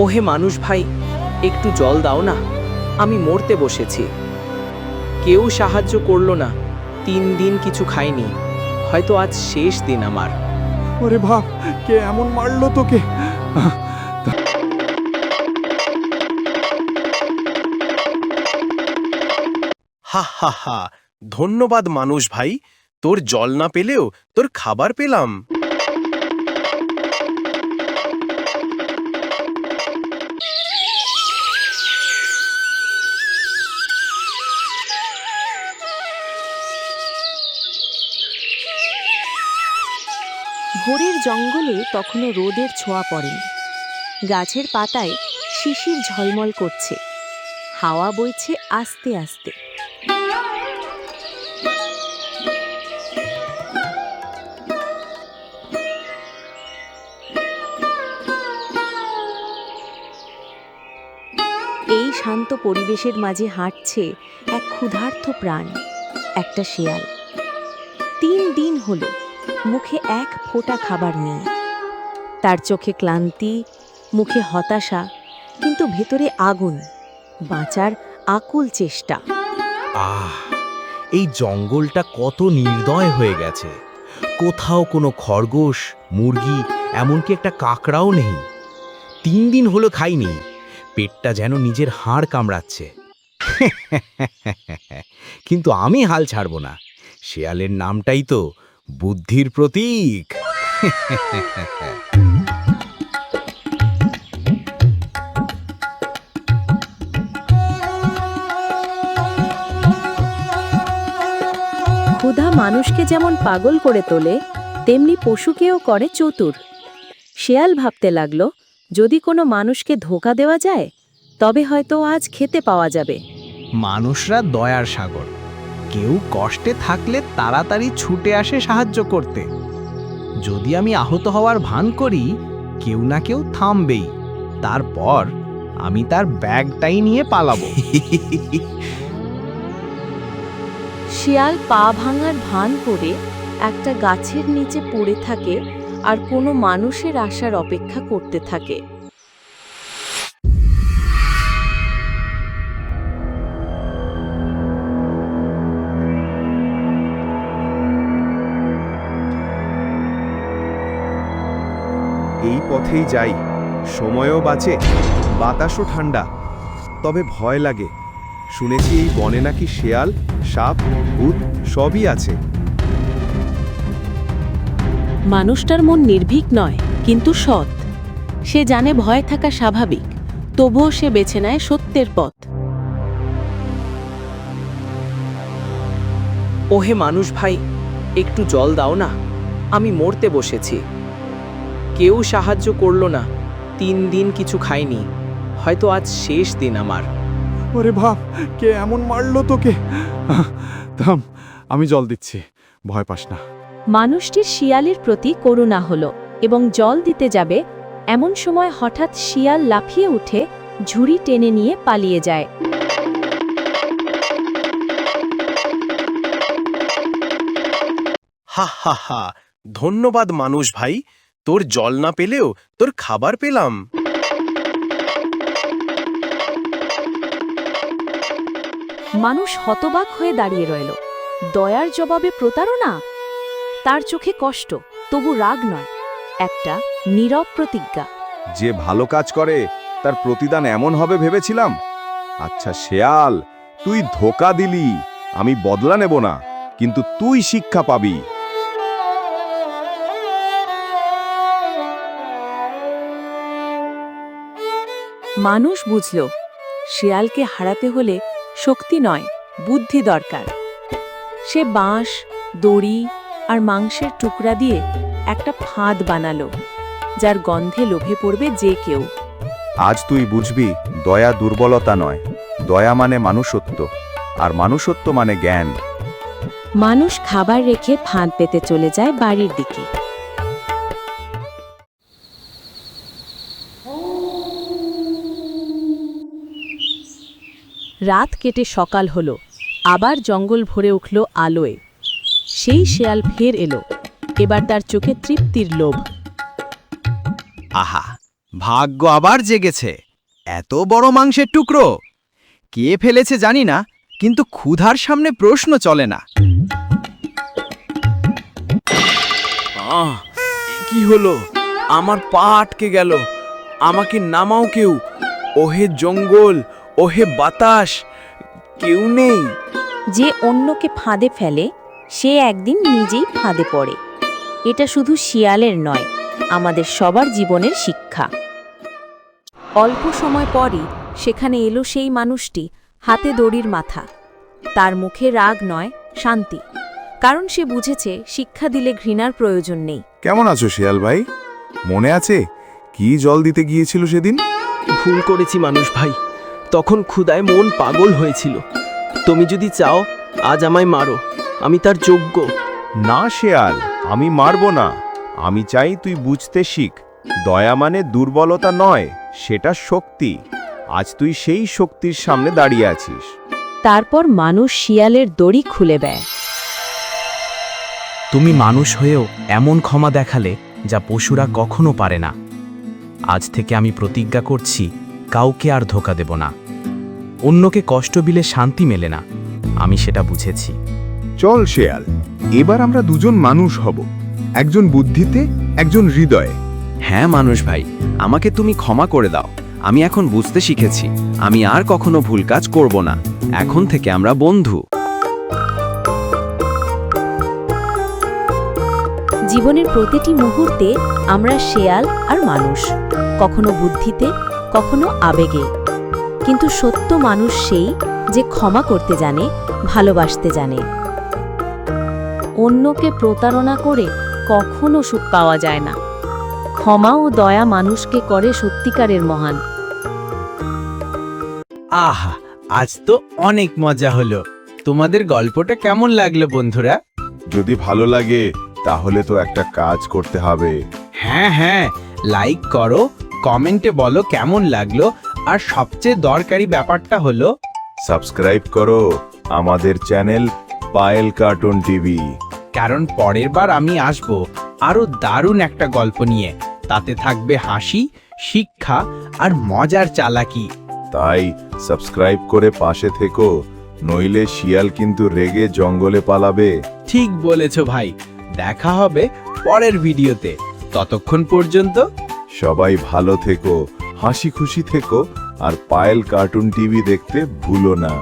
ওহে মানুষ ভাই, একটু জল দাও না, আমি মরতে বসেছি। কেউ সাহায্য করলো না, 3 দিন কিছু খাইনি, হয়তো আজ শেষ দিন আমার। ওরে বাপ, কে এমন মারলো তোকে? হা হা হা, ধন্যবাদ মানুষ ভাই, তোর জল না পেলেও তোর খাবার পেলাম। ভোরের জঙ্গলে তখনও রোদের ছোঁয়া পড়েনি। গাছের পাতায় শিশির ঝলমল করছে, হাওয়া বইছে আস্তে আস্তে। এই শান্ত পরিবেশের মাঝে হাঁটছে এক ক্ষুধার্ত প্রাণ, একটা শেয়াল। 3 দিন হলো মুখে এক ফোঁটা খাবার নেই। তার চোখে ক্লান্তি, মুখে হতাশা, কিন্তু ভেতরে আগুন, বাঁচার আকুল চেষ্টা। আহ, এই জঙ্গলটা কত নির্দয় হয়ে গেছে। কোথাও কোনো খরগোশ, মুরগি, এমনকি একটা কাকড়াও নেই। 3 দিন হলো খাইনি, পেটটা যেন নিজের হাড় কামড়াচ্ছে। কিন্তু আমি হাল ছাড়ব না। শেয়ালের নামটাই তো বুদ্ধির প্রতীক। ক্ষুধা মানুষকে যেমন পাগল করে তোলে, তেমনি পশুকেও করে চতুর। শেয়াল ভাবতে লাগলো, যদি কোনো মানুষকে ধোঁকা দেওয়া যায়, তবে হয়তো আজ খেতে পাওয়া যাবে। মানুষরা দয়ার সাগর, কেউ কষ্টে থাকলে তাড়াতাড়ি ছুটে আসে সাহায্য করতে। যদি আমি আহত হওয়ার ভান করি, কেউ না কেউ থামবেই। তারপর আমি তার ব্যাগটাই নিয়ে পালাবো। শিয়াল পা ভাঙার ভান করে একটা গাছের নিচে পড়ে থাকে আর কোনো মানুষের আসার অপেক্ষা করতে থাকে। এই পথেই যাই, সময়ও বাঁচে, বাতাসও ঠান্ডা। তবে ভয় লাগে, শুনেছি এই বনে নাকি শেয়াল, সাপ, ভূত সবই আছে। মানুষটার মন নির্ভীক নয়, কিন্তু সৎ। সে জানে ভয় থাকা স্বাভাবিক, তবুও সে বেছে নেয় সত্যের পথ। ওহে মানুষ ভাই, একটু জল দাও না, আমি মরতে বসেছি। কেউ সাহায্য করলো না, 3 দিন কিছু খাইনি, হয়তো আজ শেষ দিন আমার। ওরে বাপ, কে এমন মারলো তোকে? থাম, আমি জল দিচ্ছি, ভয় পাস না। মানুষটির শিয়ালের প্রতি করুণা হলো এবং জল দিতে যাবে, এমন সময় হঠাৎ শিয়াল লাফিয়ে উঠে ঝুড়ি টেনে নিয়ে পালিয়ে যায়। হা হা হা, ধন্যবাদ মানুষ ভাই, তোর জল না পেলেও তোর খাবার পেলাম। মানুষ হতবাক হয়ে দাঁড়িয়ে রইল। দয়ার জবাবে প্রতারণা। তার চোখে কষ্ট, তবু রাগ নয়, একটা নীরব প্রতিজ্ঞা। যে ভালো কাজ করে তার প্রতিদান এমন হবে ভেবেছিলাম। আচ্ছা শেয়াল, তুই ধোঁকা দিলি, আমি বদলা নেব না, কিন্তু তুই শিক্ষা পাবি। মানুষ বুঝল, শিয়ালকে হারাতে হলে শক্তি নয়, বুদ্ধি দরকার। সে বাঁশ, দড়ি আর মাংসের টুকরা দিয়ে একটা ফাঁদ বানালো, যার গন্ধে লোভে পড়বে যে কেউ। আজ তুই বুঝবি, দয়া দুর্বলতা নয়, দয়া মানে মানুষত্ব, আর মানুষত্ব মানে জ্ঞান। মানুষ খাবার রেখে ফাঁদ পেতে চলে যায় বাড়ির দিকে। রাত কেটে সকাল হলো, আবার জঙ্গল ভরে উঠল আলোয়। সেই শেয়াল ফের এলো, এবার তার চোখে তৃপ্তির লোভ। আহা, ভাগ্য আবার জেগেছে। এত বড় মাংসের টুকরো কে ফেলেছে জানি না, কিন্তু ক্ষুধার সামনে প্রশ্ন চলে না। কি হলো? আমার পা আটকে গেল। আমাকে নামাও কেউ। ওহে জঙ্গল, ওহে বাতাস, কেউ নেই। যে অন্যকে ফাঁদে ফেলে সে একদিন নিজেই ফাঁদে পড়ে। এটা শুধু শিয়ালের নয়, আমাদের সবার জীবনের শিক্ষা। অল্প সময় পরই সেখানে এলো সেই মানুষটি, হাতে দড়ির মাথা। তার মুখে রাগ নয়, শান্তি। কারণ সে বুঝেছে শিক্ষা দিলে ঘৃণার প্রয়োজন নেই। কেমন আছো শিয়াল ভাই? মনে আছে কি জল দিতে গিয়েছিল সেদিন? ভুল করেছি মানুষ ভাই, তখন ক্ষুধায় মন পাগল হয়েছিল। তুমি যদি চাও আজ আমায় মারো, আমি তার যোগ্য। না শেয়াল, আমি মারবো না। আমি চাই তুই বুঝতে শিখ, দয়া মানে দুর্বলতা নয়, সেটা শক্তি। আজ তুই সেই শক্তির সামনে দাঁড়িয়ে আছিস। তারপর মানুষ শিয়ালের দড়ি খুলে দেয়। তুমি মানুষ হয়েও এমন ক্ষমা দেখালে যা পশুরা কখনো পারে না। আজ থেকে আমি প্রতিজ্ঞা করছি, কাউকে আর ধোঁকা দেব না। অন্যকে কষ্ট দিলে শান্তি মেলে না, আমি সেটা বুঝেছি। চল শেয়াল, এবার আমরা দুজন মানুষ হব, একজন বুদ্ধিতে, একজন হৃদয়ে। হ্যাঁ মানুষ ভাই, আমাকে তুমি ক্ষমা করে দাও। আমি এখন বুঝতে শিখেছি, আমি আর কখনো ভুল কাজ করব না। এখন থেকে আমরা বন্ধু। জীবনের প্রতিটি মুহূর্তে আমরা শেয়াল আর মানুষ, কখনো বুদ্ধিতে, কখনো আবেগে। কিন্তু সত্য মানুষ সেই যে ক্ষমা করতে জানে, ভালোবাসতে জানে। অন্যকে প্রতারণা করে কখনো সুখ পাওয়া যায় না। ক্ষমা ও দয়া মানুষকে করে সত্যিকারের মহান। আহা, আজ তো অনেক মজা হলো। তোমাদের গল্পটা কেমন লাগলো বন্ধুরা? যদি ভালো লাগে তাহলে তো একটা কাজ করতে হবে। হ্যাঁ হ্যাঁ, লাইক করো, কমেন্টে বলো কেমন লাগলো, আর সবচেয়ে দরকারি ব্যাপারটা হলো সাবস্ক্রাইব করো আমাদের চ্যানেল পায়েল কার্টুন টিভি। কারণ পরের বার আমি আসব আরো দারুণ একটা গল্প নিয়ে। তাতে থাকবে হাসি, শিক্ষা আর মজার চালাকি। তাই সাবস্ক্রাইব করে পাশে থেকো, নইলে শিয়াল কিন্তু রেগে জঙ্গলে পালাবে। ঠিক বলেছো ভাই, দেখা হবে পরের ভিডিওতে। ততক্ষণ পর্যন্ত সবাই ভালো থেকো, হাসি খুশি থেকো, আর পায়েল কার্টুন টিভি দেখতে ভুলো না।